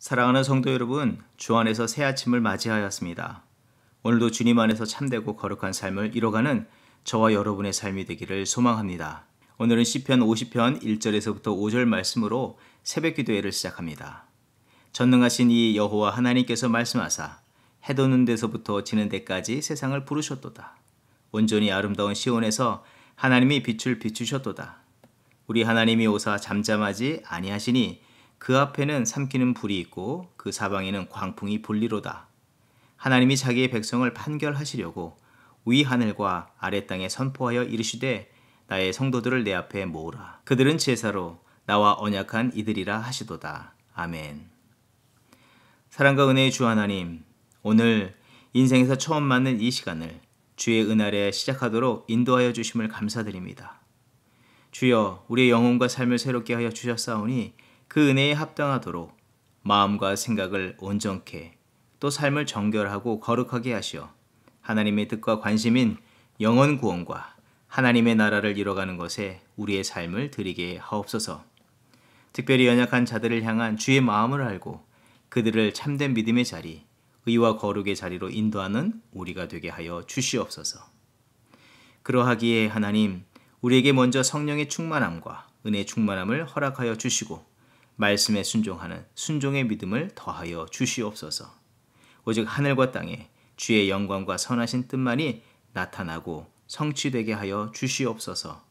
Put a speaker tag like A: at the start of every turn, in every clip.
A: 사랑하는 성도 여러분, 주 안에서 새 아침을 맞이하였습니다. 오늘도 주님 안에서 참되고 거룩한 삶을 이뤄가는 저와 여러분의 삶이 되기를 소망합니다. 오늘은 시편 50편 1절에서부터 5절 말씀으로 새벽 기도회를 시작합니다. 전능하신 이 여호와 하나님께서 말씀하사 해 돋는 데서부터 지는 데까지 세상을 부르셨도다. 온전히 아름다운 시온에서 하나님이 빛을 비추셨도다. 우리 하나님이 오사 잠잠하지 아니하시니 그 앞에는 삼키는 불이 있고 그 사방에는 광풍이 불리로다. 하나님이 자기의 백성을 판결하시려고 위 하늘과 아래 땅에 선포하여 이르시되 나의 성도들을 내 앞에 모으라. 그들은 제사로 나와 언약한 이들이라 하시도다. 아멘. 사랑과 은혜의 주 하나님, 오늘 인생에서 처음 맞는 이 시간을 주의 은혜에 시작하도록 인도하여 주심을 감사드립니다. 주여, 우리의 영혼과 삶을 새롭게 하여 주셨사오니 그 은혜에 합당하도록 마음과 생각을 온전케 또 삶을 정결하고 거룩하게 하시어 하나님의 뜻과 관심인 영혼 구원과 하나님의 나라를 이뤄가는 것에 우리의 삶을 드리게 하옵소서. 특별히 연약한 자들을 향한 주의 마음을 알고 그들을 참된 믿음의 자리, 의와 거룩의 자리로 인도하는 우리가 되게 하여 주시옵소서. 그러하기에 하나님, 우리에게 먼저 성령의 충만함과 은혜의 충만함을 허락하여 주시고 말씀에 순종하는 순종의 믿음을 더하여 주시옵소서. 오직 하늘과 땅에 주의 영광과 선하신 뜻만이 나타나고 성취되게 하여 주시옵소서.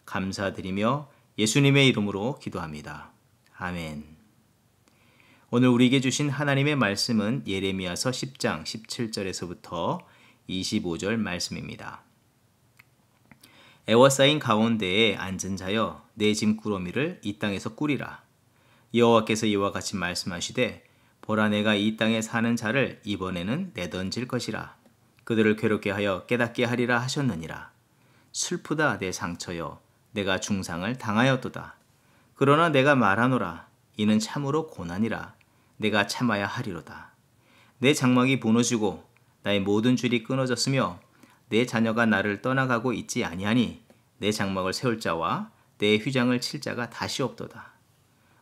A: 감사드리며 예수님의 이름으로 기도합니다. 아멘. 오늘 우리에게 주신 하나님의 말씀은 예레미야서 10장 17절에서부터 25절 말씀입니다. 애워싸인 가운데에 앉은 자여 내 짐꾸러미를 이 땅에서 꾸리라. 여호와께서 이와 같이 말씀하시되 보라, 내가 이 땅에 사는 자를 이번에는 내던질 것이라. 그들을 괴롭게 하여 깨닫게 하리라 하셨느니라. 슬프다 내 상처여, 내가 중상을 당하였도다. 그러나 내가 말하노라. 이는 참으로 고난이라. 내가 참아야 하리로다. 내 장막이 무너지고 나의 모든 줄이 끊어졌으며 내 자녀가 나를 떠나가고 있지 아니하니 내 장막을 세울 자와 내 휘장을 칠 자가 다시 없도다.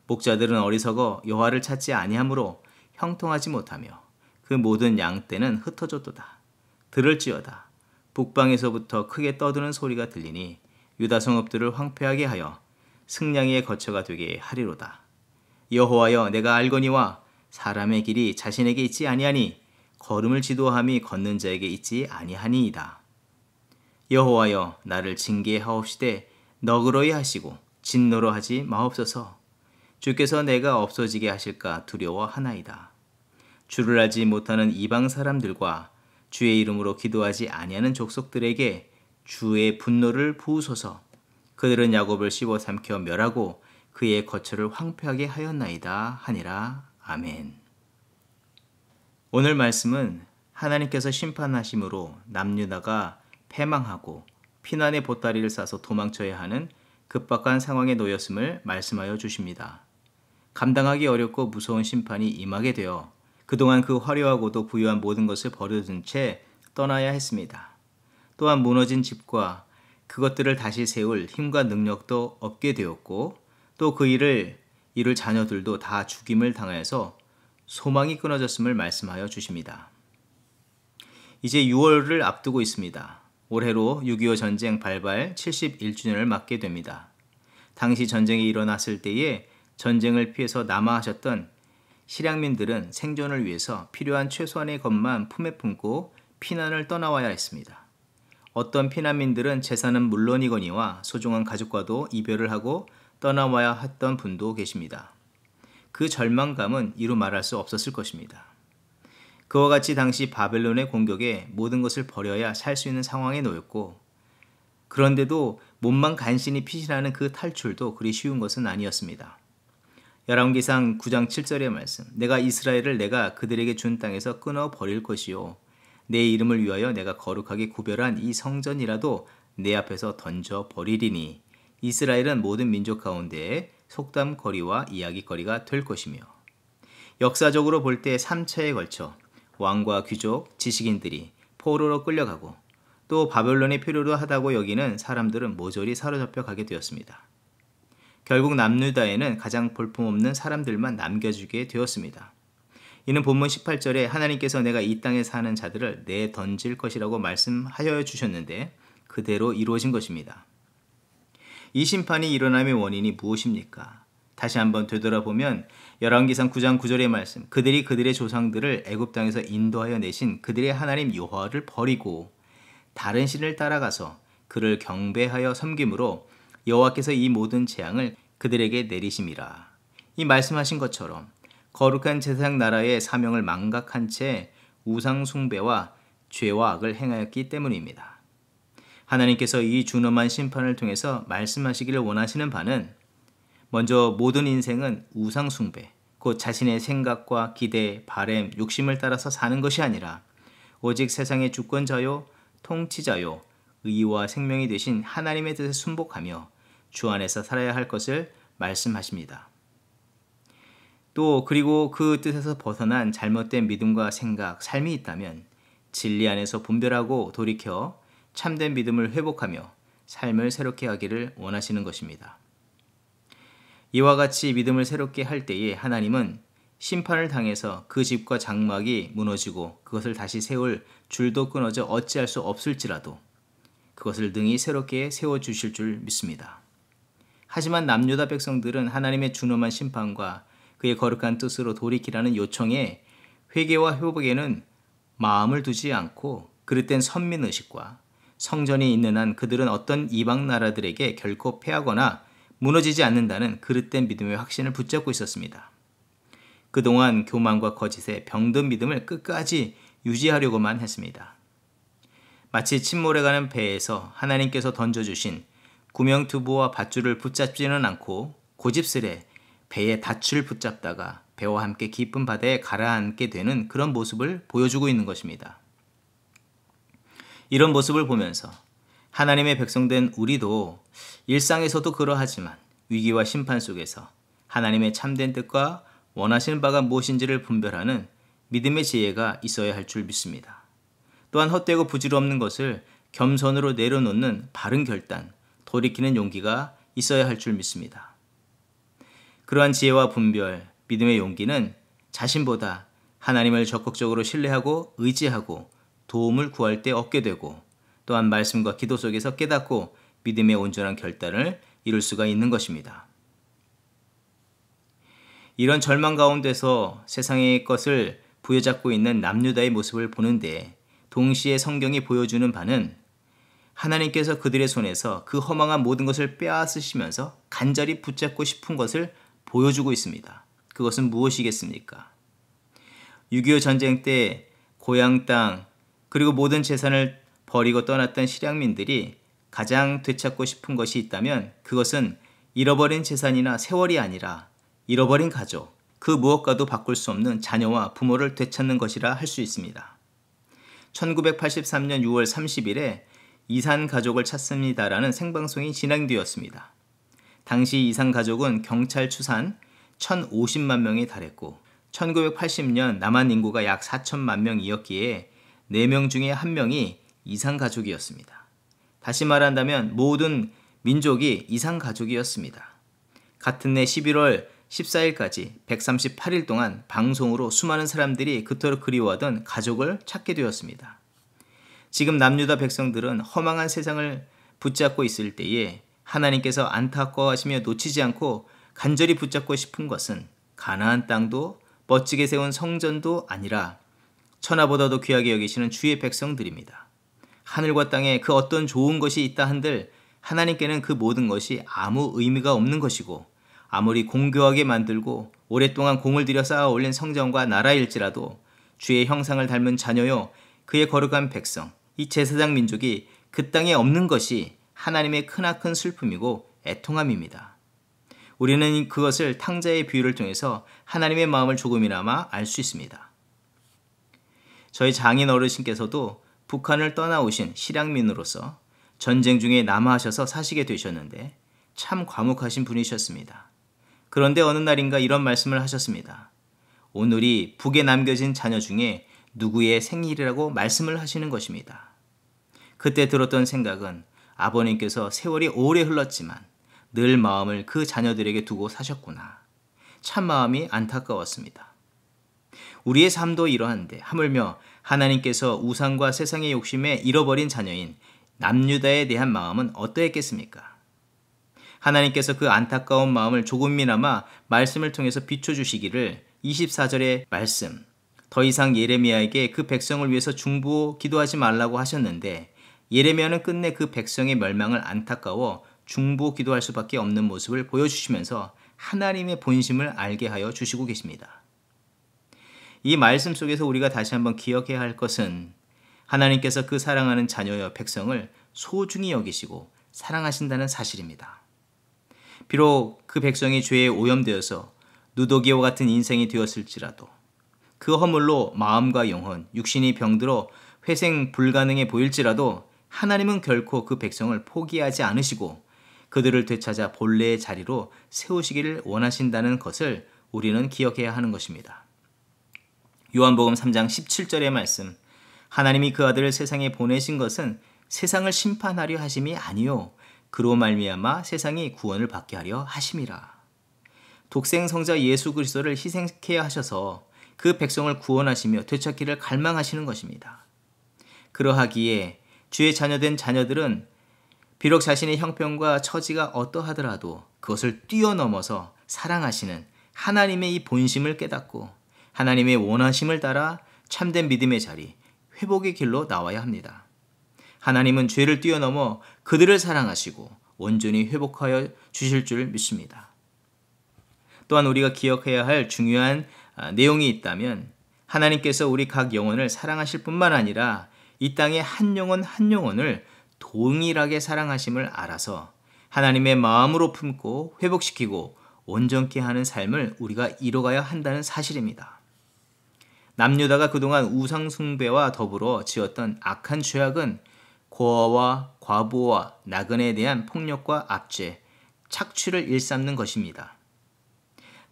A: 목자들은 어리석어 여호와를 찾지 아니하므로 형통하지 못하며 그 모든 양떼는 흩어졌도다. 들을지어다. 북방에서부터 크게 떠드는 소리가 들리니 유다 성읍들을 황폐하게 하여 승냥이의 거처가 되게 하리로다. 여호와여, 내가 알거니와 사람의 길이 자신에게 있지 아니하니 걸음을 지도함이 걷는 자에게 있지 아니하니이다. 여호와여, 나를 징계하옵시되 너그러이 하시고 진노로 하지 마옵소서. 주께서 내가 없어지게 하실까 두려워하나이다. 주를 알지 못하는 이방 사람들과 주의 이름으로 기도하지 아니하는 족속들에게 주의 분노를 부으소서. 그들은 야곱을 씹어 삼켜 멸하고 그의 거처를 황폐하게 하였나이다 하니라. 아멘. 오늘 말씀은 하나님께서 심판하심으로 남유다가 패망하고 피난의 보따리를 싸서 도망쳐야 하는 급박한 상황에 놓였음을 말씀하여 주십니다. 감당하기 어렵고 무서운 심판이 임하게 되어 그동안 그 화려하고도 부유한 모든 것을 버려둔 채 떠나야 했습니다. 또한 무너진 집과 그것들을 다시 세울 힘과 능력도 없게 되었고 또 그 일을 이룰 자녀들도 다 죽임을 당하여서 소망이 끊어졌음을 말씀하여 주십니다. 이제 6월을 앞두고 있습니다. 올해로 6.25 전쟁 발발 71주년을 맞게 됩니다. 당시 전쟁이 일어났을 때에 전쟁을 피해서 남하하셨던 실향민들은 생존을 위해서 필요한 최소한의 것만 품에 품고 피난을 떠나와야 했습니다. 어떤 피난민들은 재산은 물론이거니와 소중한 가족과도 이별을 하고 떠나와야 했던 분도 계십니다. 그 절망감은 이루 말할 수 없었을 것입니다. 그와 같이 당시 바벨론의 공격에 모든 것을 버려야 살 수 있는 상황에 놓였고 그런데도 몸만 간신히 피신하는 그 탈출도 그리 쉬운 것은 아니었습니다. 열왕기상 9장 7절의 말씀, 내가 이스라엘을 내가 그들에게 준 땅에서 끊어버릴 것이요 내 이름을 위하여 내가 거룩하게 구별한 이 성전이라도 내 앞에서 던져버리리니 이스라엘은 모든 민족 가운데 속담거리와 이야기거리가 될 것이며 역사적으로 볼 때 3차에 걸쳐 왕과 귀족, 지식인들이 포로로 끌려가고 또 바벨론의 필요로 하다고 여기는 사람들은 모조리 사로잡혀 가게 되었습니다. 결국 남유다에는 가장 볼품없는 사람들만 남겨지게 되었습니다. 이는 본문 18절에 하나님께서 내가 이 땅에 사는 자들을 내던질 것이라고 말씀하여 주셨는데 그대로 이루어진 것입니다. 이 심판이 일어남의 원인이 무엇입니까? 다시 한번 되돌아보면 열왕기상 9장 9절의 말씀, 그들이 그들의 조상들을 애굽 땅에서 인도하여 내신 그들의 하나님 여호와를 버리고 다른 신을 따라가서 그를 경배하여 섬김으로 여호와께서 이 모든 재앙을 그들에게 내리심이라. 이 말씀하신 것처럼 거룩한 제사장 나라의 사명을 망각한 채 우상 숭배와 죄와 악을 행하였기 때문입니다. 하나님께서 이 준엄한 심판을 통해서 말씀하시기를 원하시는 바는 먼저 모든 인생은 우상 숭배, 곧 자신의 생각과 기대, 바램, 욕심을 따라서 사는 것이 아니라 오직 세상의 주권자요, 통치자요, 의와 생명이 되신 하나님의 뜻에 순복하며 주 안에서 살아야 할 것을 말씀하십니다. 또 그리고 그 뜻에서 벗어난 잘못된 믿음과 생각, 삶이 있다면 진리 안에서 분별하고 돌이켜 참된 믿음을 회복하며 삶을 새롭게 하기를 원하시는 것입니다. 이와 같이 믿음을 새롭게 할 때에 하나님은 심판을 당해서 그 집과 장막이 무너지고 그것을 다시 세울 줄도 끊어져 어찌할 수 없을지라도 그것을 능히 새롭게 세워주실 줄 믿습니다. 하지만 남유다 백성들은 하나님의 준엄한 심판과 그의 거룩한 뜻으로 돌이키라는 요청에 회개와 회복에는 마음을 두지 않고 그릇된 선민의식과 성전이 있는 한 그들은 어떤 이방 나라들에게 결코 패하거나 무너지지 않는다는 그릇된 믿음의 확신을 붙잡고 있었습니다. 그동안 교만과 거짓에 병든 믿음을 끝까지 유지하려고만 했습니다. 마치 침몰해가는 배에서 하나님께서 던져주신 구명투부와 밧줄을 붙잡지는 않고 고집스레 배의 닻을 붙잡다가 배와 함께 깊은 바다에 가라앉게 되는 그런 모습을 보여주고 있는 것입니다. 이런 모습을 보면서 하나님의 백성된 우리도 일상에서도 그러하지만 위기와 심판 속에서 하나님의 참된 뜻과 원하시는 바가 무엇인지를 분별하는 믿음의 지혜가 있어야 할 줄 믿습니다. 또한 헛되고 부질없는 것을 겸손으로 내려놓는 바른 결단, 돌이키는 용기가 있어야 할 줄 믿습니다. 그러한 지혜와 분별, 믿음의 용기는 자신보다 하나님을 적극적으로 신뢰하고 의지하고 도움을 구할 때 얻게 되고 또한 말씀과 기도 속에서 깨닫고 믿음의 온전한 결단을 이룰 수가 있는 것입니다. 이런 절망 가운데서 세상의 것을 부여잡고 있는 남유다의 모습을 보는데 동시에 성경이 보여주는 바는 하나님께서 그들의 손에서 그 허망한 모든 것을 빼앗으시면서 간절히 붙잡고 싶은 것을 보여주고 있습니다. 그것은 무엇이겠습니까? 6.25 전쟁 때 고향 땅 그리고 모든 재산을 버리고 떠났던 실향민들이 가장 되찾고 싶은 것이 있다면 그것은 잃어버린 재산이나 세월이 아니라 잃어버린 가족, 그 무엇과도 바꿀 수 없는 자녀와 부모를 되찾는 것이라 할 수 있습니다. 1983년 6월 30일에 이산 가족을 찾습니다라는 생방송이 진행되었습니다. 당시 이산 가족은 경찰 추산 1,050만 명에 달했고 1980년 남한 인구가 약 4천만 명이었기에 4명 중에 1명이 이산 가족이었습니다. 다시 말한다면 모든 민족이 이산 가족이었습니다. 같은 해 11월 14일까지 138일 동안 방송으로 수많은 사람들이 그토록 그리워하던 가족을 찾게 되었습니다. 지금 남유다 백성들은 허망한 세상을 붙잡고 있을 때에 하나님께서 안타까워하시며 놓치지 않고 간절히 붙잡고 싶은 것은 가나안 땅도 멋지게 세운 성전도 아니라 천하보다도 귀하게 여기시는 주의 백성들입니다. 하늘과 땅에 그 어떤 좋은 것이 있다 한들 하나님께는 그 모든 것이 아무 의미가 없는 것이고 아무리 공교하게 만들고 오랫동안 공을 들여 쌓아 올린 성전과 나라일지라도 주의 형상을 닮은 자녀요 그의 거룩한 백성 이 제사장 민족이 그 땅에 없는 것이 하나님의 크나큰 슬픔이고 애통함입니다. 우리는 그것을 탕자의 비유를 통해서 하나님의 마음을 조금이나마 알 수 있습니다. 저희 장인 어르신께서도 북한을 떠나오신 실향민으로서 전쟁 중에 남하하셔서 사시게 되셨는데 참 과묵하신 분이셨습니다. 그런데 어느 날인가 이런 말씀을 하셨습니다. 오늘이 북에 남겨진 자녀 중에 누구의 생일이라고 말씀을 하시는 것입니다. 그때 들었던 생각은 아버님께서 세월이 오래 흘렀지만 늘 마음을 그 자녀들에게 두고 사셨구나. 참 마음이 안타까웠습니다. 우리의 삶도 이러한데 하물며 하나님께서 우상과 세상의 욕심에 잃어버린 자녀인 남유다에 대한 마음은 어떠했겠습니까? 하나님께서 그 안타까운 마음을 조금이나마 말씀을 통해서 비춰주시기를 24절의 말씀, 더 이상 예레미야에게 그 백성을 위해서 중보 기도하지 말라고 하셨는데 예레미야는 끝내 그 백성의 멸망을 안타까워 중보 기도할 수밖에 없는 모습을 보여주시면서 하나님의 본심을 알게 하여 주시고 계십니다. 이 말씀 속에서 우리가 다시 한번 기억해야 할 것은 하나님께서 그 사랑하는 자녀여 백성을 소중히 여기시고 사랑하신다는 사실입니다. 비록 그 백성이 죄에 오염되어서 누더기와 같은 인생이 되었을지라도 그 허물로 마음과 영혼, 육신이 병들어 회생 불가능해 보일지라도 하나님은 결코 그 백성을 포기하지 않으시고 그들을 되찾아 본래의 자리로 세우시기를 원하신다는 것을 우리는 기억해야 하는 것입니다. 요한복음 3장 17절의 말씀, 하나님이 그 아들을 세상에 보내신 것은 세상을 심판하려 하심이 아니요 그로 말미암아 세상이 구원을 받게 하려 하심이라. 독생성자 예수 그리스도를 희생케 하셔서 그 백성을 구원하시며 되찾기를 갈망하시는 것입니다. 그러하기에 주의 자녀된 자녀들은 비록 자신의 형편과 처지가 어떠하더라도 그것을 뛰어넘어서 사랑하시는 하나님의 이 본심을 깨닫고 하나님의 원하심을 따라 참된 믿음의 자리, 회복의 길로 나와야 합니다. 하나님은 죄를 뛰어넘어 그들을 사랑하시고 온전히 회복하여 주실 줄 믿습니다. 또한 우리가 기억해야 할 중요한 내용이 있다면 하나님께서 우리 각 영혼을 사랑하실 뿐만 아니라 이 땅의 한 영혼 한 영혼을 동일하게 사랑하심을 알아서 하나님의 마음으로 품고 회복시키고 온전케 하는 삶을 우리가 이뤄가야 한다는 사실입니다. 남유다가 그동안 우상 숭배와 더불어 지었던 악한 죄악은 고아와 과부와 나그네에 대한 폭력과 압제, 착취를 일삼는 것입니다.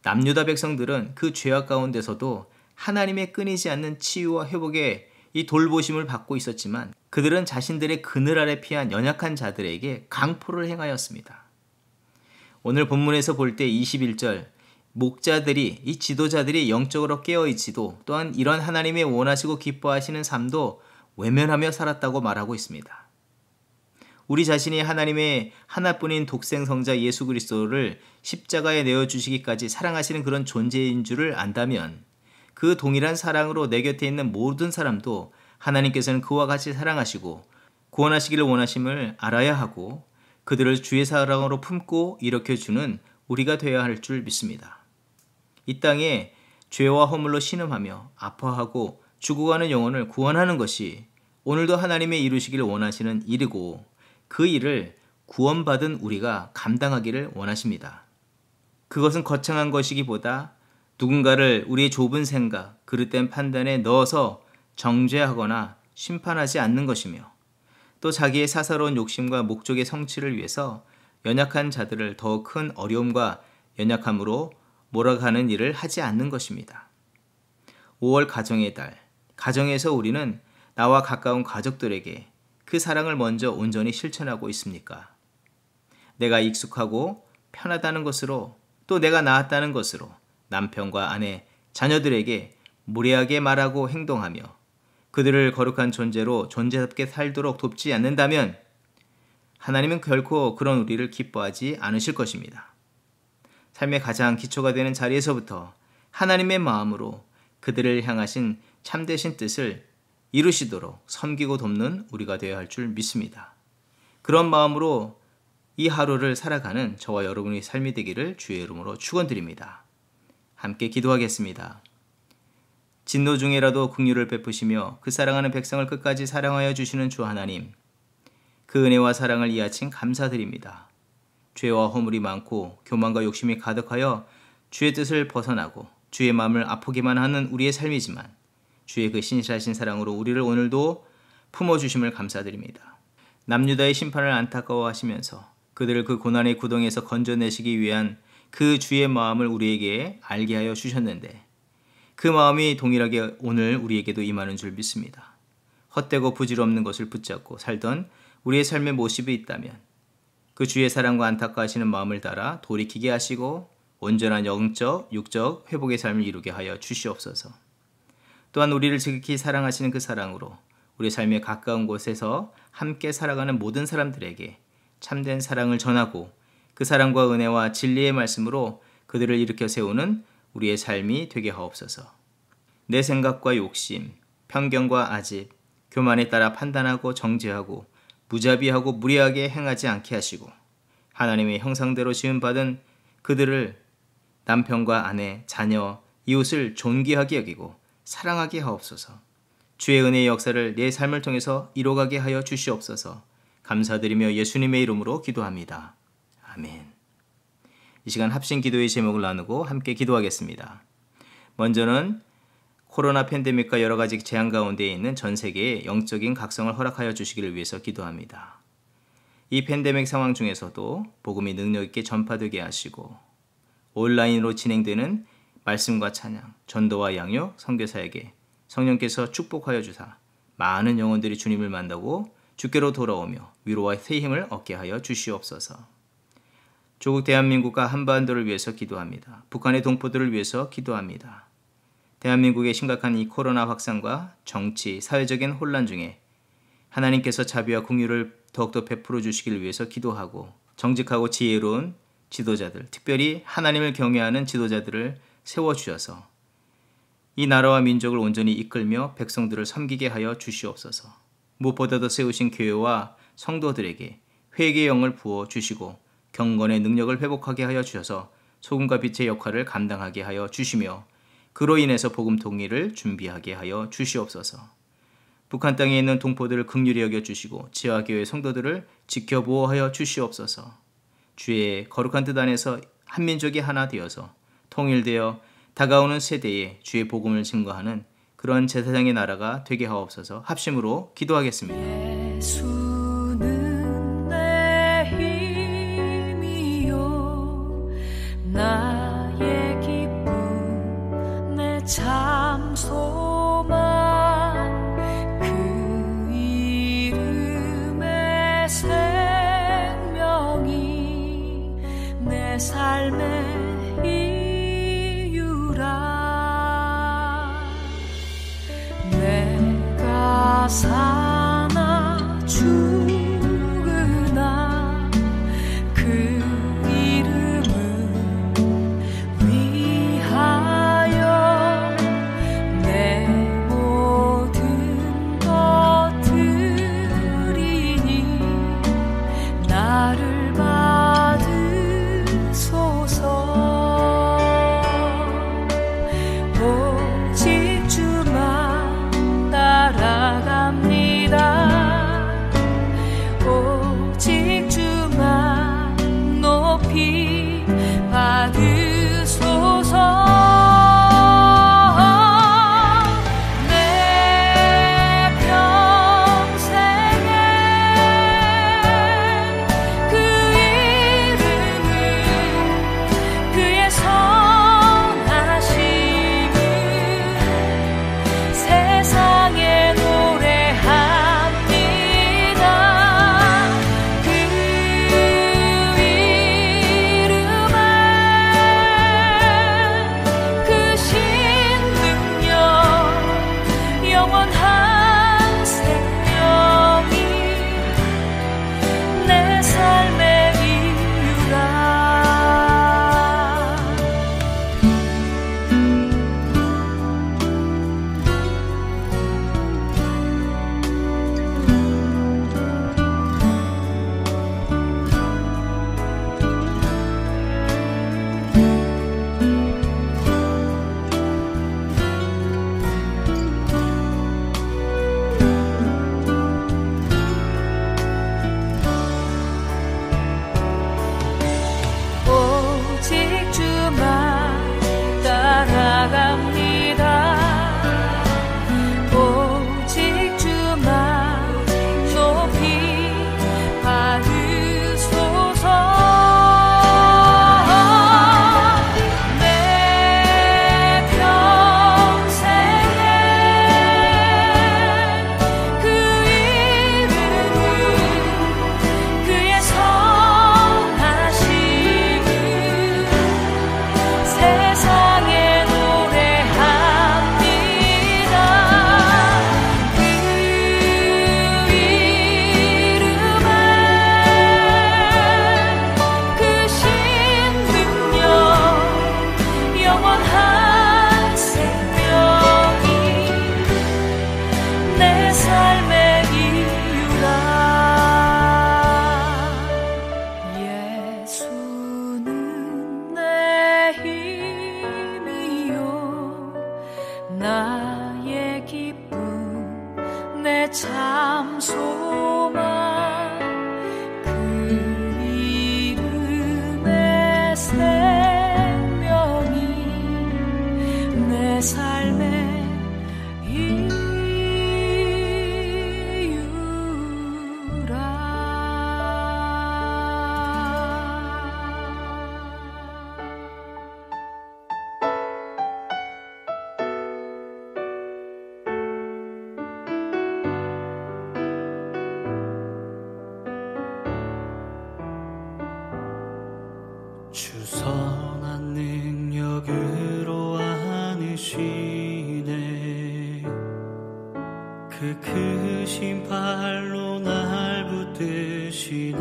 A: 남유다 백성들은 그 죄악 가운데서도 하나님의 끊이지 않는 치유와 회복의 이 돌보심을 받고 있었지만 그들은 자신들의 그늘 아래 피한 연약한 자들에게 강포를 행하였습니다. 오늘 본문에서 볼 때 21절 목자들이 이 지도자들이 영적으로 깨어있지도 또한 이런 하나님의 원하시고 기뻐하시는 삶도 외면하며 살았다고 말하고 있습니다. 우리 자신이 하나님의 하나뿐인 독생성자 예수 그리스도를 십자가에 내어주시기까지 사랑하시는 그런 존재인 줄을 안다면 그 동일한 사랑으로 내 곁에 있는 모든 사람도 하나님께서는 그와 같이 사랑하시고 구원하시기를 원하심을 알아야 하고 그들을 주의 사랑으로 품고 일으켜주는 우리가 되어야 할 줄 믿습니다. 이 땅에 죄와 허물로 신음하며 아파하고 죽어가는 영혼을 구원하는 것이 오늘도 하나님의 이루시기를 원하시는 일이고 그 일을 구원받은 우리가 감당하기를 원하십니다. 그것은 거창한 것이기보다 누군가를 우리의 좁은 생각, 그릇된 판단에 넣어서 정죄하거나 심판하지 않는 것이며 또 자기의 사사로운 욕심과 목적의 성취를 위해서 연약한 자들을 더 큰 어려움과 연약함으로 몰아가는 일을 하지 않는 것입니다. 5월 가정의 달, 가정에서 우리는 나와 가까운 가족들에게 그 사랑을 먼저 온전히 실천하고 있습니까? 내가 익숙하고 편하다는 것으로 또 내가 낳았다는 것으로 남편과 아내, 자녀들에게 무례하게 말하고 행동하며 그들을 거룩한 존재로 존재답게 살도록 돕지 않는다면 하나님은 결코 그런 우리를 기뻐하지 않으실 것입니다. 삶의 가장 기초가 되는 자리에서부터 하나님의 마음으로 그들을 향하신 참되신 뜻을 이루시도록 섬기고 돕는 우리가 되어야 할 줄 믿습니다. 그런 마음으로 이 하루를 살아가는 저와 여러분의 삶이 되기를 주의 이름으로 축원드립니다. 함께 기도하겠습니다. 진노 중에라도 긍휼을 베푸시며 그 사랑하는 백성을 끝까지 사랑하여 주시는 주 하나님, 그 은혜와 사랑을 이 아침 감사드립니다. 죄와 허물이 많고 교만과 욕심이 가득하여 주의 뜻을 벗어나고 주의 마음을 아프기만 하는 우리의 삶이지만 주의 그 신실하신 사랑으로 우리를 오늘도 품어주심을 감사드립니다. 남유다의 심판을 안타까워하시면서 그들을 그 고난의 구덩이에서 건져내시기 위한 그 주의 마음을 우리에게 알게 하여 주셨는데 그 마음이 동일하게 오늘 우리에게도 임하는 줄 믿습니다. 헛되고 부질없는 것을 붙잡고 살던 우리의 삶의 모습이 있다면 그 주의 사랑과 안타까워하시는 마음을 따라 돌이키게 하시고 온전한 영적, 육적 회복의 삶을 이루게 하여 주시옵소서. 또한 우리를 지극히 사랑하시는 그 사랑으로 우리 삶의 가까운 곳에서 함께 살아가는 모든 사람들에게 참된 사랑을 전하고 그 사랑과 은혜와 진리의 말씀으로 그들을 일으켜 세우는 우리의 삶이 되게 하옵소서. 내 생각과 욕심, 편견과 아집, 교만에 따라 판단하고 정죄하고 무자비하고 무리하게 행하지 않게 하시고 하나님의 형상대로 지음받은 그들을 남편과 아내, 자녀, 이웃을 존귀하게 여기고 사랑하게 하옵소서. 주의 은혜의 역사를 내 삶을 통해서 이뤄가게 하여 주시옵소서. 감사드리며 예수님의 이름으로 기도합니다. 아멘. 이 시간 합심 기도의 제목을 나누고 함께 기도하겠습니다. 먼저는 코로나 팬데믹과 여러 가지 재앙 가운데 있는 전 세계에 영적인 각성을 허락하여 주시기를 위해서 기도합니다. 이 팬데믹 상황 중에서도 복음이 능력 있게 전파되게 하시고 온라인으로 진행되는 말씀과 찬양, 전도와 양육, 선교사에게 성령께서 축복하여 주사 많은 영혼들이 주님을 만나고 주께로 돌아오며 위로와 새 힘을 얻게 하여 주시옵소서. 조국 대한민국과 한반도를 위해서 기도합니다. 북한의 동포들을 위해서 기도합니다. 대한민국의 심각한 이 코로나 확산과 정치, 사회적인 혼란 중에 하나님께서 자비와 긍휼을 더욱더 베풀어 주시기를 위해서 기도하고 정직하고 지혜로운 지도자들, 특별히 하나님을 경외하는 지도자들을 세워주셔서 이 나라와 민족을 온전히 이끌며 백성들을 섬기게 하여 주시옵소서. 무엇보다도 세우신 교회와 성도들에게 회개의 영을 부어주시고 경건의 능력을 회복하게 하여 주셔서 소금과 빛의 역할을 감당하게 하여 주시며 그로 인해서 복음 통일을 준비하게 하여 주시옵소서. 북한 땅에 있는 동포들을 긍휼히 여겨주시고 지하교회 성도들을 지켜보호하여 주시옵소서. 주의 거룩한 뜻 안에서 한민족이 하나 되어서 통일되어 다가오는 세대에 주의 복음을 증거하는 그런 제사장의 나라가 되게 하옵소서. 합심으로 기도하겠습니다.
B: 예수는 내 힘이요 나의 기쁨 내 참 소망 그 이름의 생명이 내 삶의 이유라. 내가 사나 죽으나 그 이름을 위하여 내 모든 것 드리니 나를 받으소서. 오직 주만 따라갑니다. 나의 기쁨 내 참 소망 그 이름의 생명이 내 삶의
C: 주 선한 능력으로 안으시네 그 크신 발로 날 붙드시네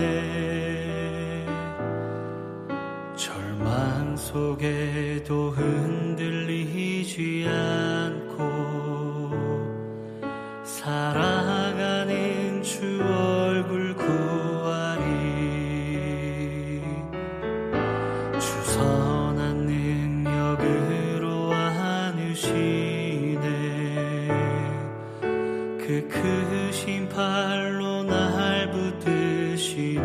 C: 절망 속에도 흔들리지 않고 살아가는 주 얼굴 구하리 선한 능력으로 안으시네 그 크신 팔로 날 붙드시네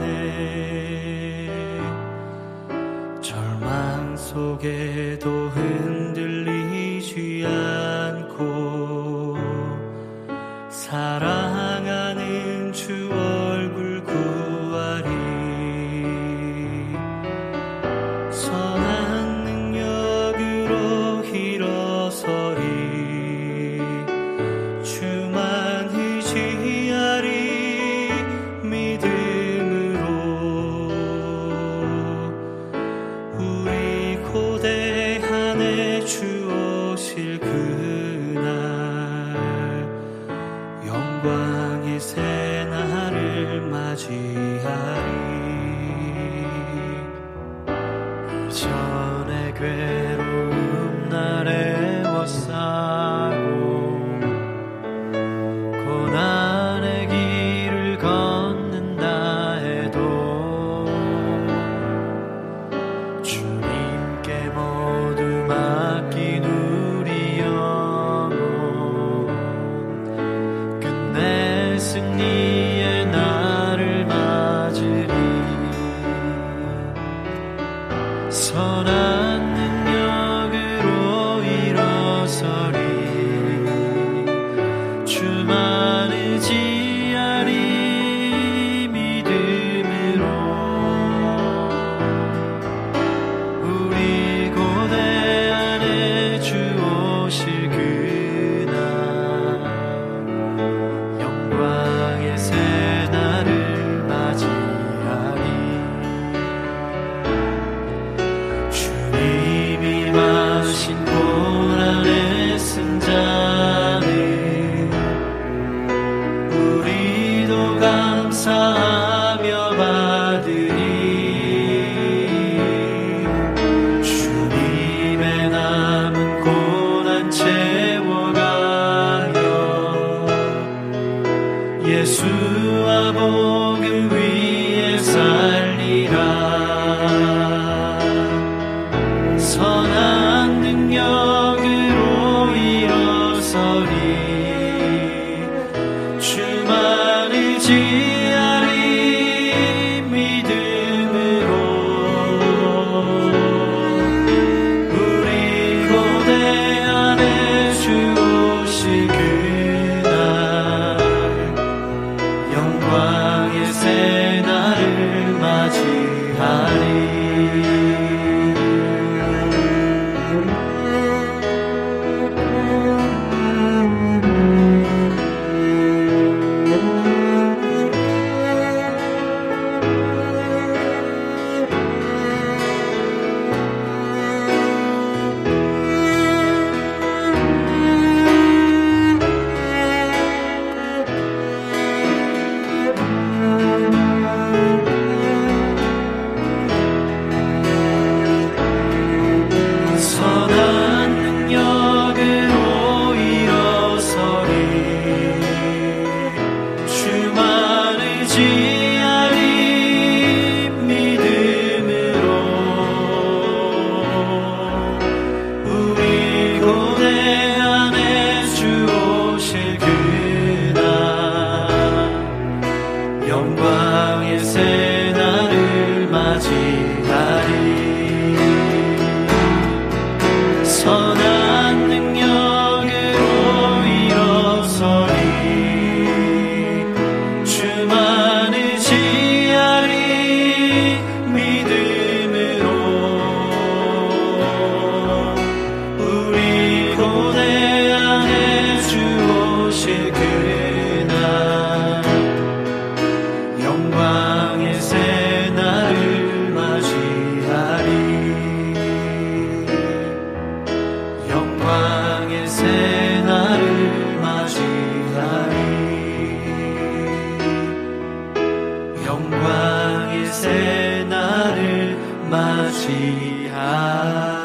C: 절망 속에도 흔들리지 않고 사랑하는 주 얼굴 구하리 선한 능력으로 일어서리 주만 의지하리 믿음으로 우리 고대한에 주 오실 그날 영광의 새날을 맞이하리 이전의 괴로움 날에 워싸고 고난의 길을 걷는다 해도 주님께 모두 맡긴 우리 영 맞이하리.